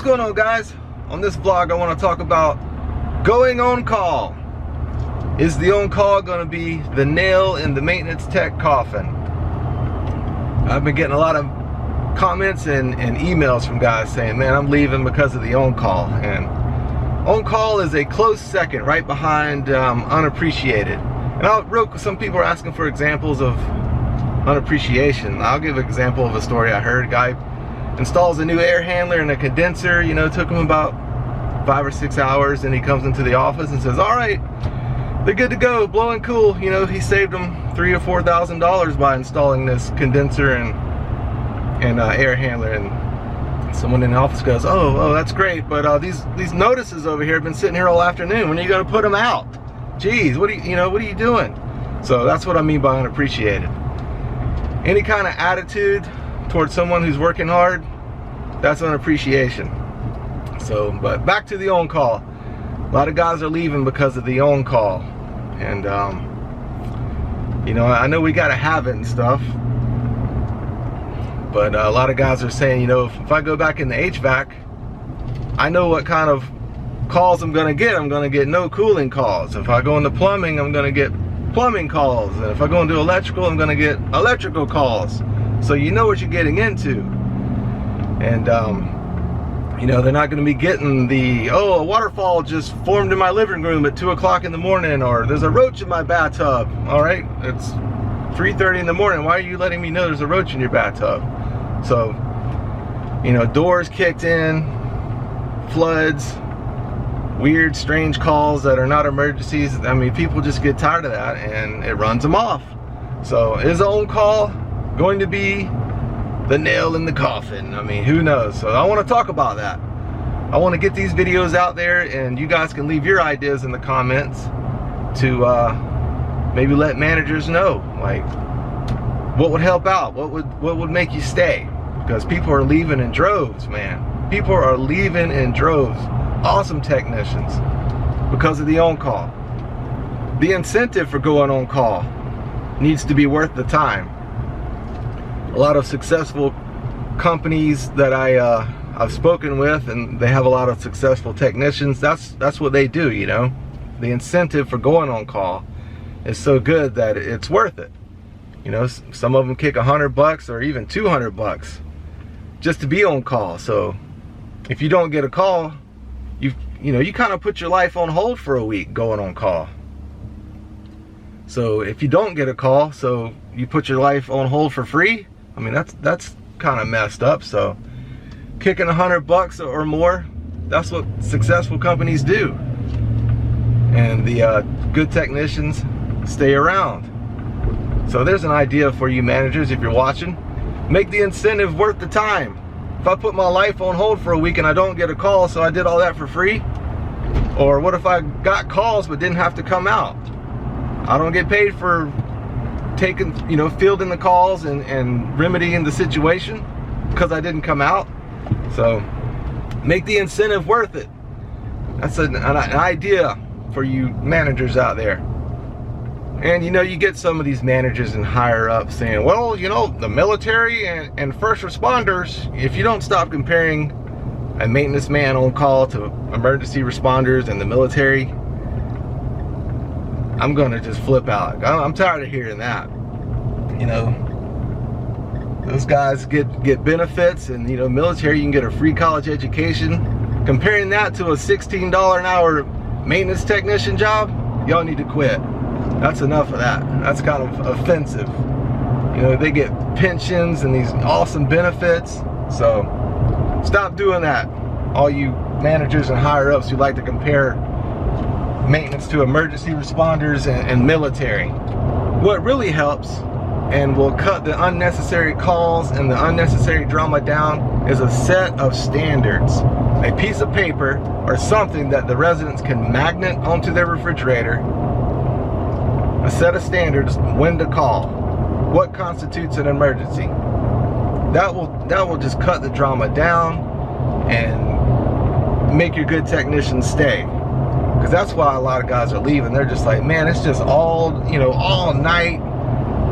going on, guys? On this vlog, I want to talk about going on call. Is the on call going to be the nail in the maintenance tech coffin? I've been getting a lot of comments and emails from guys saying, man, I'm leaving because of the on call. And on call is a close second, right behind unappreciated. And some people are asking for examples of unappreciation. I'll give an example of a story I heard. A guy installs a new air handler and a condenser, you know, took him about 5 or 6 hours, and he comes into the office and says, all right, they're good to go, blowing cool. You know, he saved them $3,000 or $4,000 by installing this condenser and air handler. And someone in the office goes, oh, that's great, but these notices over here have been sitting here all afternoon. When are you going to put them out? Geez, what are you doing? So that's what I mean by unappreciated. Any kind of attitude towards someone who's working hard, that's unappreciation. So, but back to the on call. A lot of guys are leaving because of the on call. And you know, I know we gotta have it and stuff, but a lot of guys are saying, you know, if I go back in the HVAC, I know what kind of calls I'm gonna get. I'm gonna get no cooling calls. If I go into plumbing, I'm gonna get plumbing calls. And if I go into electrical, I'm gonna get electrical calls. So you know what you're getting into. And you know, they're not going to be getting the, oh, a waterfall just formed in my living room at 2 o'clock in the morning, or there's a roach in my bathtub. All right, it's 3:30 in the morning. Why are you letting me know there's a roach in your bathtub? So, you know, doors kicked in, floods, weird, strange calls that are not emergencies. I mean, people just get tired of that, and it runs them off. So, is on call going to be the nail in the coffin? I mean, who knows? So I want to talk about that. I want to get these videos out there, and you guys can leave your ideas in the comments to maybe let managers know, like, what would help out, what would make you stay, because people are leaving in droves, man. People are leaving in droves. Awesome technicians because of the on call. The incentive for going on call needs to be worth the time. A lot of successful companies that I've spoken with, and they have a lot of successful technicians. That's what they do, you know. The incentive for going on call is so good that it's worth it. You know, some of them kick $100 or even $200 just to be on call. So if you don't get a call, you kind of put your life on hold for a week going on call. So if you don't get a call, so you put your life on hold for free. I mean, that's kind of messed up. So kicking $100 or more, that's what successful companies do. And the good technicians stay around. So there's an idea for you managers, if you're watching. Make the incentive worth the time. If I put my life on hold for a week and I don't get a call, so I did all that for free? Or what if I got calls but didn't have to come out? I don't get paid for taking, you know, fielding the calls and remedying the situation because I didn't come out. So make the incentive worth it. That's an idea for you managers out there. And you know, you get some of these managers and higher up saying, well, you know, the military and first responders, if you don't stop comparing a maintenance man on call to emergency responders and the military, I'm gonna just flip out. I'm tired of hearing that. You know, those guys get benefits, and you know, military, you can get a free college education. Comparing that to a $16 an hour maintenance technician job, y'all need to quit. That's enough of that. That's kind of offensive. You know, they get pensions and these awesome benefits. So stop doing that, all you managers and higher ups who like to compare maintenance to emergency responders and military. What really helps and will cut the unnecessary calls and the unnecessary drama down is a set of standards, a piece of paper or something that the residents can magnet onto their refrigerator. A set of standards, when to call, what constitutes an emergency. That will just cut the drama down and make your good technicians stay. Because that's why a lot of guys are leaving. They're just like, man, it's just all, you know, all night,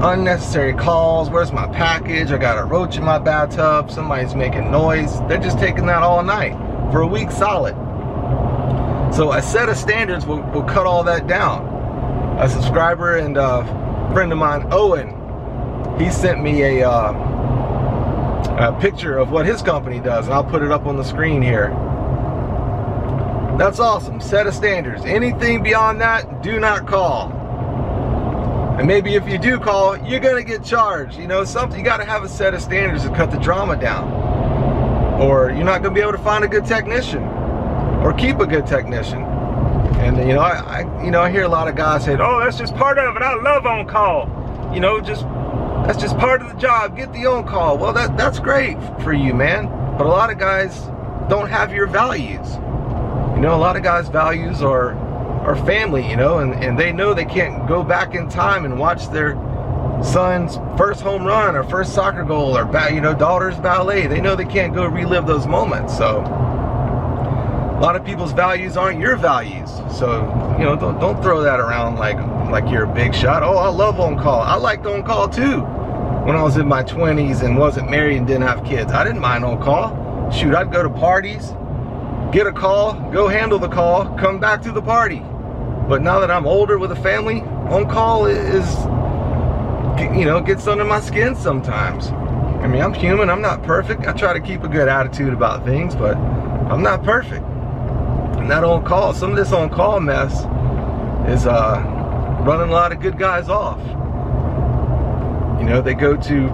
unnecessary calls. Where's my package? I got a roach in my bathtub. Somebody's making noise. They're just taking that all night. for a week solid. So a set of standards will cut all that down. A subscriber and a friend of mine, Owen, he sent me a picture of what his company does, and I'll put it up on the screen here. That's awesome. Set of standards. Anything beyond that, do not call. And maybe if you do call, you're gonna get charged. You know, something, you gotta have a set of standards to cut the drama down. Or you're not gonna be able to find a good technician or keep a good technician. And you know, I hear a lot of guys saying, "Oh, that's just part of it. I love on call. You know, that's just part of the job. Get the on call." Well, that's great for you, man. But a lot of guys don't have your values. You know, a lot of guys' values are family, you know, and they know they can't go back in time and watch their son's first home run or first soccer goal or, you know, daughter's ballet. They know they can't go relive those moments. So a lot of people's values aren't your values. So, you know, don't throw that around like you're a big shot. Oh, I love on call. I liked on call too when I was in my 20s and wasn't married and didn't have kids. I didn't mind on call. Shoot, I'd go to parties, get a call, go handle the call, come back to the party. But now that I'm older with a family, on call is, you know, gets under my skin sometimes. I mean, I'm human, I'm not perfect. I try to keep a good attitude about things, but I'm not perfect. And that on call, some of this on call mess is running a lot of good guys off. You know, they go to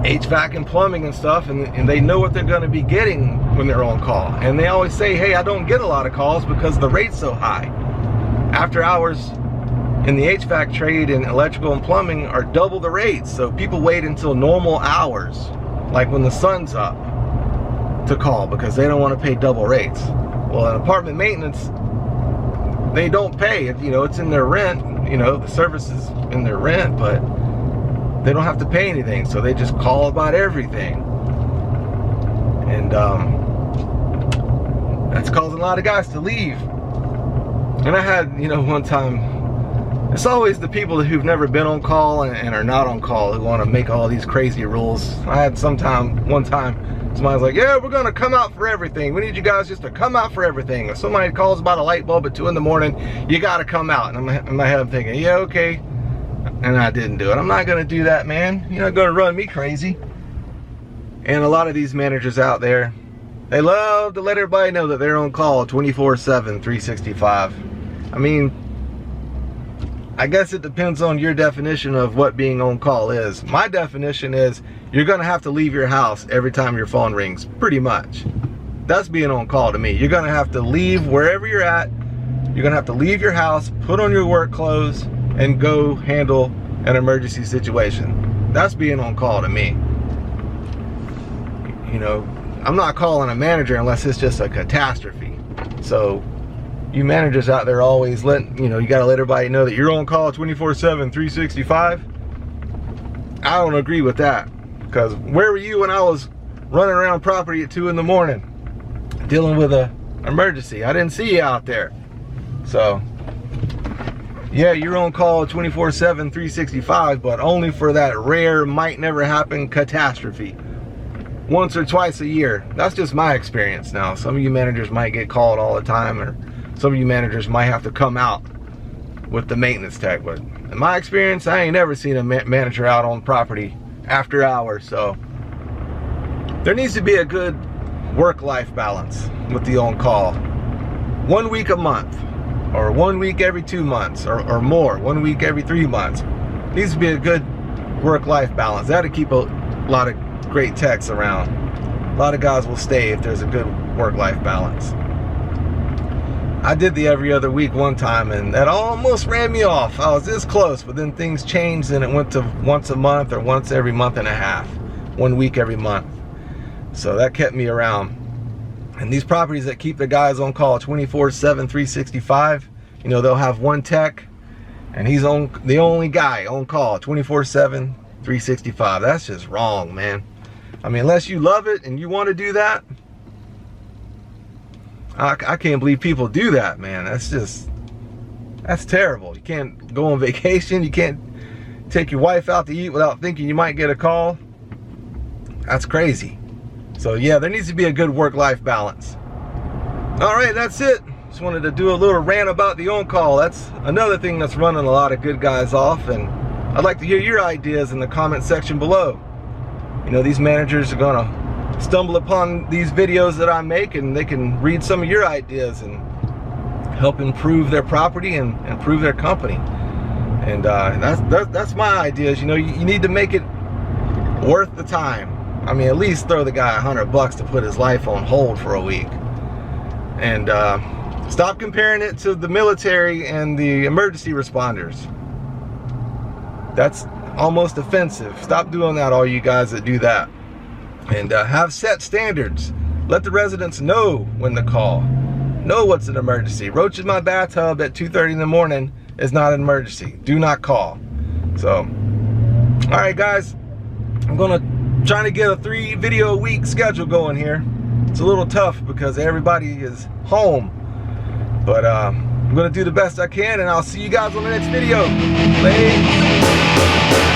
HVAC and plumbing and stuff, and they know what they're going to be getting when they're on call. And they always say, "Hey, I don't get a lot of calls because the rate's so high." After hours in the HVAC trade and electrical and plumbing are double the rates. So people wait until normal hours, like when the sun's up, to call because they don't want to pay double rates. Well, in apartment maintenance, they don't pay. You know, it's in their rent. You know, the service is in their rent, but they don't have to pay anything. So they just call about everything. And that's causing a lot of guys to leave. And I had, you know, one time, it's always the people who've never been on call and are not on call who want to make all these crazy rules. I had one time, somebody was like, "Yeah, we're going to come out for everything. We need you guys just to come out for everything. If somebody calls about a light bulb at 2 in the morning, you got to come out." And in my head I'm thinking, yeah, okay. And I didn't do it. I'm not going to do that, man. You're not going to run me crazy. And a lot of these managers out there, they love to let everybody know that they're on call 24/7, 365. I mean, I guess it depends on your definition of what being on call is. My definition is you're gonna have to leave your house every time your phone rings, pretty much. That's being on call to me. You're gonna have to leave wherever you're at. You're gonna have to leave your house, put on your work clothes, and go handle an emergency situation. That's being on call to me. You know, I'm not calling a manager unless it's just a catastrophe. So you managers out there always you gotta let everybody know that you're on call 24/7, 365. I don't agree with that, because where were you when I was running around property at 2 in the morning dealing with an emergency? I didn't see you out there. So yeah, you're on call 24/7, 365, but only for that rare, might never happen catastrophe. Once or twice a year. That's just my experience now. Some of you managers might get called all the time, or some of you managers might have to come out with the maintenance tech. But in my experience, I ain't never seen a manager out on property after hours. So there needs to be a good work-life balance with the on-call. 1 week a month, or 1 week every 2 months, or more, 1 week every 3 months. Needs to be a good work-life balance. That'll keep a lot of great techs around. A lot of guys will stay if there's a good work-life balance. I did the every other week one time, and that almost ran me off. I was this close, but then things changed and it went to once a month or once every month and a half. 1 week every month. So that kept me around. And these properties that keep the guys on call 24/7, 365, you know, they'll have one tech and he's the only guy on call 24/7, 365. That's just wrong, man. I mean, unless you love it and you want to do that, I can't believe people do that, man. That's terrible. You can't go on vacation. You can't take your wife out to eat without thinking you might get a call. That's crazy. So yeah, there needs to be a good work-life balance. All right, that's it. Just wanted to do a little rant about the on-call. That's another thing that's running a lot of good guys off, and I'd like to hear your ideas in the comment section below. You know, these managers are gonna stumble upon these videos that I make, and they can read some of your ideas and help improve their property and improve their company. And that's my ideas. You know, you need to make it worth the time. I mean, at least throw the guy $100 to put his life on hold for a week. And stop comparing it to the military and the emergency responders. That's almost offensive. Stop doing that, all you guys that do that. And have set standards. Let the residents know when to call. Know what's an emergency. Roach in my bathtub at 2:30 in the morning is not an emergency. Do not call. So, all right, guys. I'm gonna try to get a 3 video a week schedule going here. It's a little tough because everybody is home. But I'm gonna do the best I can, and I'll see you guys on the next video. Later.